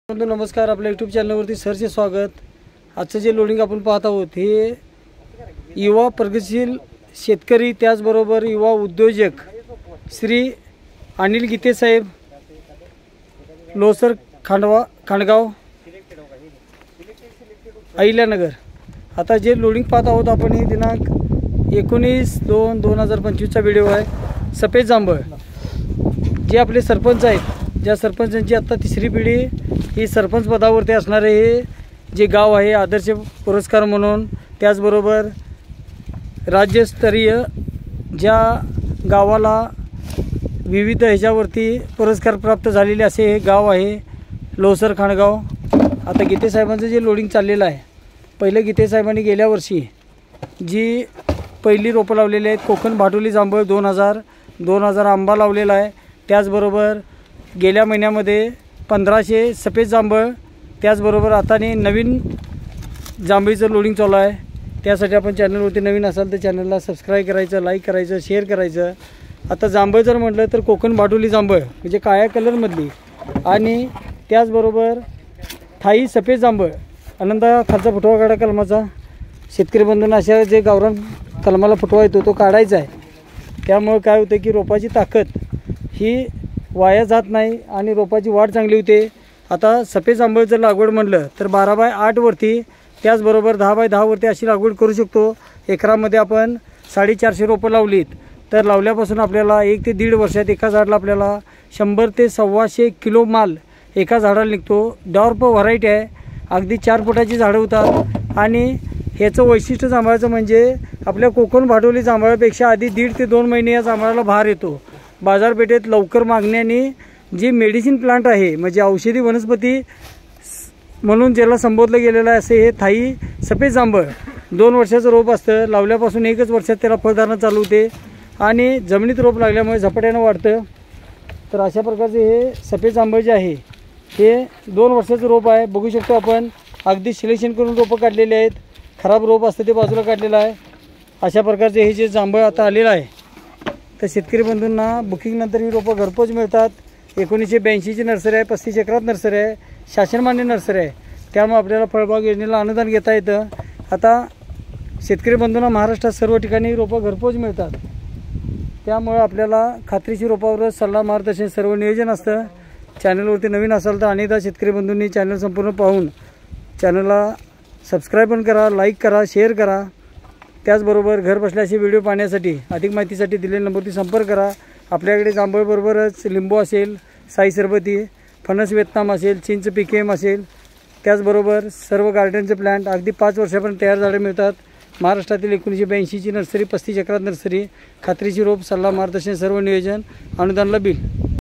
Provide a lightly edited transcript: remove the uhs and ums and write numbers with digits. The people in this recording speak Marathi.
नमस्कार, आपल्या यूट्यूब चॅनलवरती सरचे स्वागत। आजचं जे लोडिंग आपण पाहत आहोत हे युवा प्रगतशील शेतकरी त्याचबरोबर युवा उद्योजक श्री अनिल गीते साहेब लोसर खांडगाव अहिल्यानगर। आता जे लोडिंग पाहत आहोत आपण हे दिनांक 19/2/2025 चा व्हिडिओ आहे। सफेद जांभळ जे आपले सरपंच आहेत, ज्या सरपंचांची आता तिसरी पिढी ही सरपंच पदावरती असणारे हे जे गाव आहे आदर्श पुरस्कार म्हणून, त्याचबरोबर राज्यस्तरीय ज्या गावाला विविध ह्याच्यावरती पुरस्कार प्राप्त झालेले असे हे गाव आहे लोसर खांडगाव। आता गीते साहेबांचं जे लोडिंग चाललेलं आहे, पहिले गीते साहेबांनी गेल्या वर्षी जी पहिली रोपं लावलेली आहेत कोकण भाटोली जांभळ 2000 आंबा लावलेला आहे। त्याचबरोबर गेल्या महिन्यामध्ये 1500 सफेद जांभळ, त्याचबरोबर आता नवीन जांभळीचं लोडिंग चालू आहे। त्यासाठी आपण चॅनलवरती नवीन असाल तर चॅनलला सबस्क्राईब करायचं, लाईक करायचं, शेअर करायचं। आता जांभळ जर म्हटलं तर कोकण भाटोली जांभळ म्हणजे काळ्या कलरमधली, आणि त्याचबरोबर थाई सफेद जांभळ आनंदा खालचा फुटवा काढा कलमाचा। शेतकरी बंधूंना अशा जे गावरान कलमाला फुटवा येतो तो काढायचा आहे। त्यामुळे काय होतं की रोपाची ताकद ही वाया जात नाही आणि रोपाची वाढ चांगली होते। आता सफेद जांभळ जर लागवड म्हटलं तर 12x8 वरती, त्याचबरोबर 10x10 वरती अशी लागवड करू शकतो। एकरामध्ये आपण 450 रोपं लावलीत तर लावल्यापासून आपल्याला 1 ते 1.5 वर्षात एका झाडाला आपल्याला 100 ते 125 किलो माल एका झाडाला निघतो। डॉर्प व्हरायटी आहे, अगदी 4 फुटाची झाडं होतात। आणि ह्याचं वैशिष्ट्य जांभळाचं म्हणजे आपल्या कोकण भाटोली जांभळापेक्षा आधी 1.5 ते 2 महिने या जांभळाला भार येतो। बाजारपेठेत लवकर मागण्याने जी मेडिसिन प्लांट आहे म्हणजे औषधी वनस्पती म्हणून ज्याला संबोधलं गेलेलं आहे असे हे थाई सफेद जांभळ 2 वर्षाचं रोप असतं। लावल्यापासून 1च वर्षात त्याला फळधारणा चालू होते आणि जमिनीत रोप लागल्यामुळे झपाट्यानं वाढतं। तर अशा प्रकारचे हे सफेद जांभळ जे आहे हे 2 वर्षाचं रोप आहे। बघू शकतो आपण अगदी सिलेक्शन करून रोपं काढलेले आहेत। खराब रोप असतं ते बाजूला काढलेलं आहे। अशा प्रकारचे हे जे जांभळ आता आलेलं आहे तर शेतकरी बंधूंना बुकिंग नंतर ही रोपं घरपोच मिळतात। 1982ची नर्सरी आहे, 35 एकरात नर्सरी आहे, शासनमान्य नर्सरी आहे। त्यामुळे आपल्याला फळबाग योजनेला अनुदान घेता येतं। आता शेतकरी बंधूंना महाराष्ट्रात सर्व ठिकाणी रोपं घरपोच मिळतात। त्यामुळे आपल्याला खात्रीशीर रोपावरच सल्ला मार्गदर्शन सर्व नियोजन असतं। चॅनलवरती नवीन असाल तर अनेकदा शेतकरी बंधूंनी चॅनल संपूर्ण पाहून चॅनलला सबस्क्राईब पण करा, लाईक करा, शेअर करा। त्याचबरोबर घर बसल्याचे व्हिडिओ पाहण्यासाठी अधिक माहितीसाठी दिलेल्या नंबरवरती संपर्क करा। आपल्याकडे जांभळबरोबरच लिंबू असेल, साई सरबती, फणस व्हिएतनाम असेल, चिंच पीकेएम असेल, त्याचबरोबर सर्व गार्डनचे प्लांट अगदी 5 वर्षापर्यंत तयार झाडे मिळतात। महाराष्ट्रातील 1982ची नर्सरी, 35 एकरात नर्सरी, खात्रीची रोप, सल्ला मार्गदर्शन सर्व नियोजन, अनुदानला बिल।